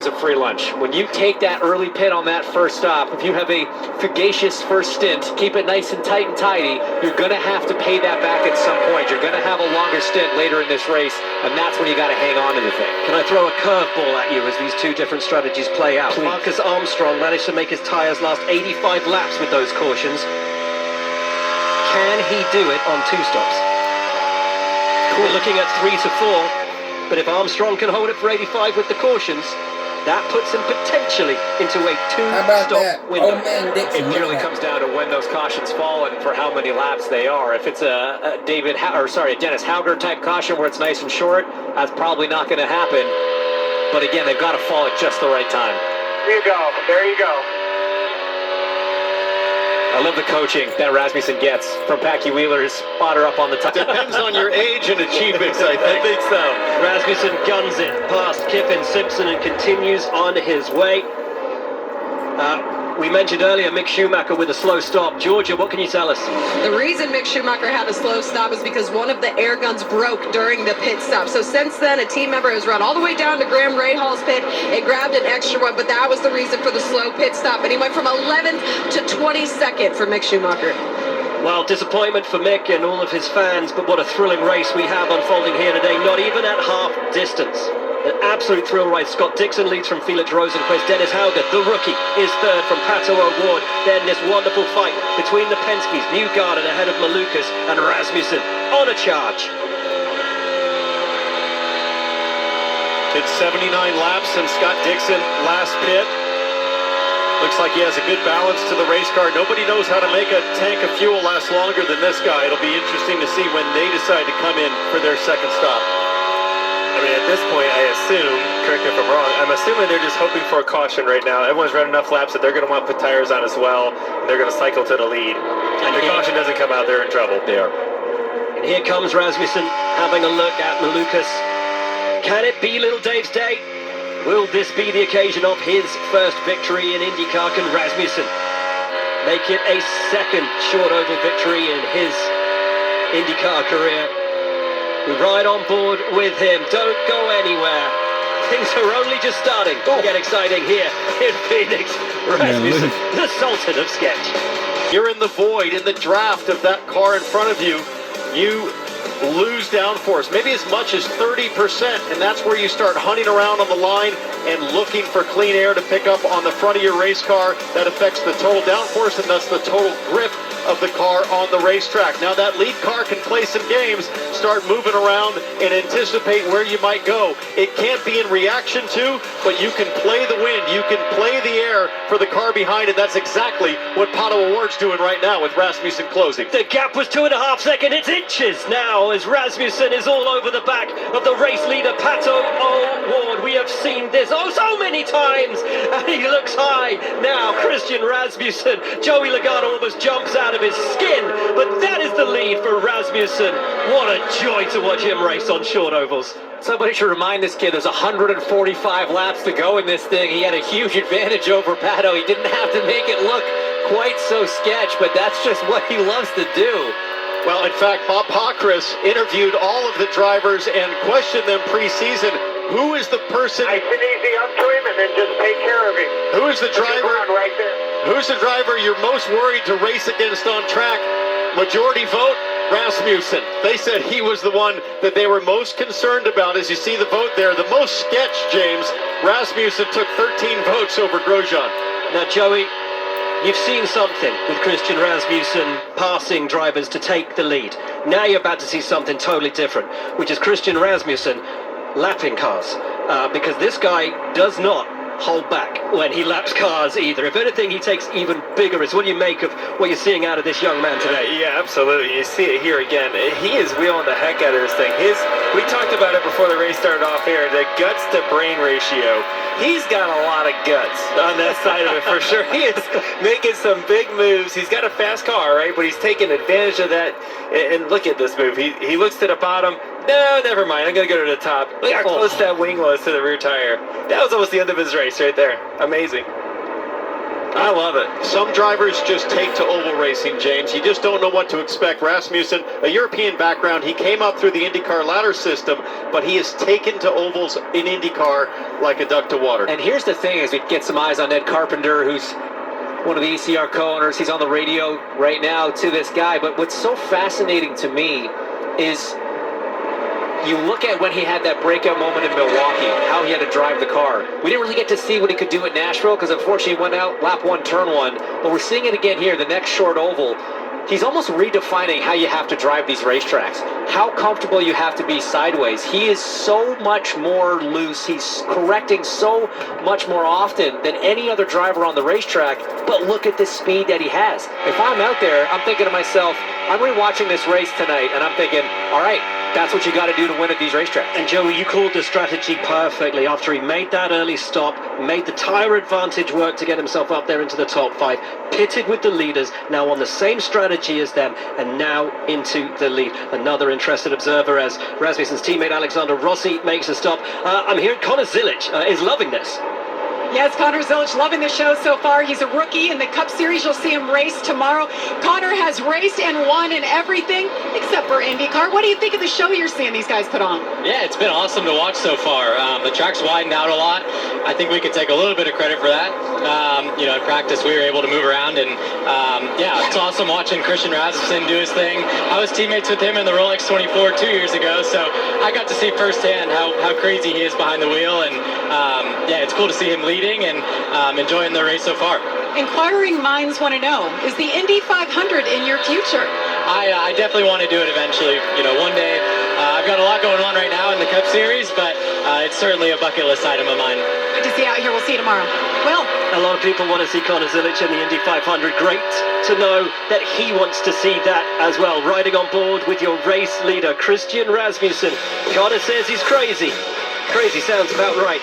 a free lunch. When you take that early pit on that first stop, if you have a fugacious first stint, keep it nice and tight and tidy, you're going to have to pay that back at some point. You're going to have a longer stint later in this race, and that's when you got to hang on to the thing. Can I throw a curveball at you as these two different strategies play out? Please. Marcus Armstrong managed to make his tyres last 85 laps with those cautions. Can he do it on 2 stops? Cool. We're looking at 3 to 4. But if Armstrong can hold it for 85 with the cautions, that puts him potentially into a 2-stop window. Oh man, Dixon, it purely comes down to when those cautions fall and for how many laps they are. If it's a Dennis Hauger type caution where it's nice and short, that's probably not going to happen. But again, they've got to fall at just the right time. There you go. There you go. I love the coaching that Rasmussen gets from Packy Wheeler's spotter up on the top. Depends on your age and achievements, I think. I think so. Rasmussen guns it past Kiffin Simpson and continues on his way. We mentioned earlier Mick Schumacher with a slow stop. Georgia, what can you tell us? The reason Mick Schumacher had a slow stop is because one of the air guns broke during the pit stop. So since then, a team member has run all the way down to Graham Rahaal's pit and grabbed an extra one, but that was the reason for the slow pit stop. And he went from 11th to 22nd for Mick Schumacher. Well, disappointment for Mick and all of his fans, but what a thrilling race we have unfolding here today, not even at half distance. An absolute thrill ride. Scott Dixon leads from Felix Rosenquist. Dennis Hauger, the rookie, is third from Pato O'Ward. Then this wonderful fight between the Penskes, Newgarden ahead of Malukas and Rasmussen on a charge. Did 79 laps and Scott Dixon last pit. Looks like he has a good balance to the race car. Nobody knows how to make a tank of fuel last longer than this guy. It'll be interesting to see when they decide to come in for their second stop. I mean, at this point, I assume, correct me if I'm wrong, I'm assuming they're just hoping for a caution right now. Everyone's run enough laps that they're going to want to put tires on as well, and they're going to cycle to the lead. And if the caution doesn't come out, they're in trouble. They are. And here comes Rasmussen having a look at Malukas. Can it be little Dave's day? Will this be the occasion of his first victory in Indycar? Can Rasmussen make it a second short oval victory in his Indycar career? We ride on board with him. Don't go anywhere. Things are only just starting to get exciting here in Phoenix. Rasmussen, the Sultan of Sketch. You're in the void, in the draft of that car in front of you. You lose downforce, maybe as much as 30%, and that's where you start hunting around on the line and looking for clean air to pick up on the front of your race car. That affects the total downforce and thus the total grip of the car on the racetrack. Now that lead car can play some games, start moving around and anticipate where you might go. It can't be in reaction to, but you can play the wind, you can play the air for the car behind, and that's exactly what Pato O'Ward's doing right now with Rasmussen closing. The gap was 2.5 seconds, it's inches now as Rasmussen is all over the back of the race leader Pato O'Ward. We have seen this so many times, and he looks high now. Christian Rasmussen, Joey Logano almost jumps out of his skin, but that is the lead for Rasmussen. What a joy to watch him race on short ovals. Somebody should remind this kid there's 145 laps to go in this thing. He had a huge advantage over Pato. He didn't have to make it look quite so sketch, but that's just what he loves to do. Well, in fact, Bob Pockris interviewed all of the drivers and questioned them pre-season. Who is the person? Nice and easy up to him and then just take care of him. Who is the driver? Right there. Who's the driver you're most worried to race against on track? Majority vote, Rasmussen. They said he was the one that they were most concerned about. As you see the vote there, the most sketch, James, Rasmussen took 13 votes over Grosjean. Now, Joey, you've seen something with Christian Rasmussen passing drivers to take the lead. Now you're about to see something totally different, which is Christian Rasmussen lapping cars. Because this guy does not hold back when he laps cars either. If anything, he takes even bigger risks. What do you make of what you're seeing out of this young man today? Yeah, absolutely. You see it here again. He is wheeling the heck out of this thing. We talked about it before the race started off here, the guts to brain ratio. He's got a lot of guts on that side of it for sure. He is making some big moves. He's got a fast car, right? But he's taking advantage of that. And look at this move. He looks to the bottom. No, never mind. I'm going to go to the top. Look how close that wing was to the rear tire. That was almost the end of his race right there. Amazing. I love it. Some drivers just take to oval racing, James. You just don't know what to expect. Rasmussen, a European background, he came up through the Indycar ladder system, but he has taken to ovals in Indycar like a duck to water. And here's the thing, as we get some eyes on Ned Carpenter, who's one of the ECR co-owners. He's on the radio right now to this guy. But what's so fascinating to me is you look at when he had that breakout moment in Milwaukee, how he had to drive the car. We didn't really get to see what he could do at Nashville because unfortunately he went out lap 1, turn 1. But we're seeing it again here, the next short oval. He's almost redefining how you have to drive these racetracks, how comfortable you have to be sideways. He is so much more loose. He's correcting so much more often than any other driver on the racetrack. But look at the speed that he has. If I'm out there, I'm thinking to myself, I'm rewatching this race tonight, and I'm thinking, all right, that's what you got to do to win at these racetracks. And Joey, you called the strategy perfectly after he made that early stop, made the tyre advantage work to get himself up there into the top 5, pitted with the leaders, now on the same strategy as them, and now into the lead. Another interested observer as Rasmussen's teammate Alexander Rossi makes a stop. I'm hearing Connor Zilic is loving this. Yes, Connor Zilic loving the show so far. He's a rookie in the Cup Series. You'll see him race tomorrow. Connor has raced and won in everything except for IndyCar. What do you think of the show you're seeing these guys put on? Yeah, it's been awesome to watch so far. The track's widened out a lot. I think we could take a little bit of credit for that. In practice we were able to move around, and it's awesome watching Christian Rasmussen do his thing. I was teammates with him in the Rolex 24 2 years ago, so I got to see firsthand how crazy he is behind the wheel, and it's cool to see him leading and enjoying the race so far. Inquiring minds want to know, is the Indy 500 in your future? I definitely want to do it eventually. One day. I've got a lot going on right now in the Cup Series, but it's certainly a bucket list item of mine. Good to see you out here. We'll see you tomorrow. Well, a lot of people want to see Connor Zilic in the Indy 500. Great to know that he wants to see that as well. Riding on board with your race leader, Christian Rasmussen. Connor says he's crazy. Crazy sounds about right.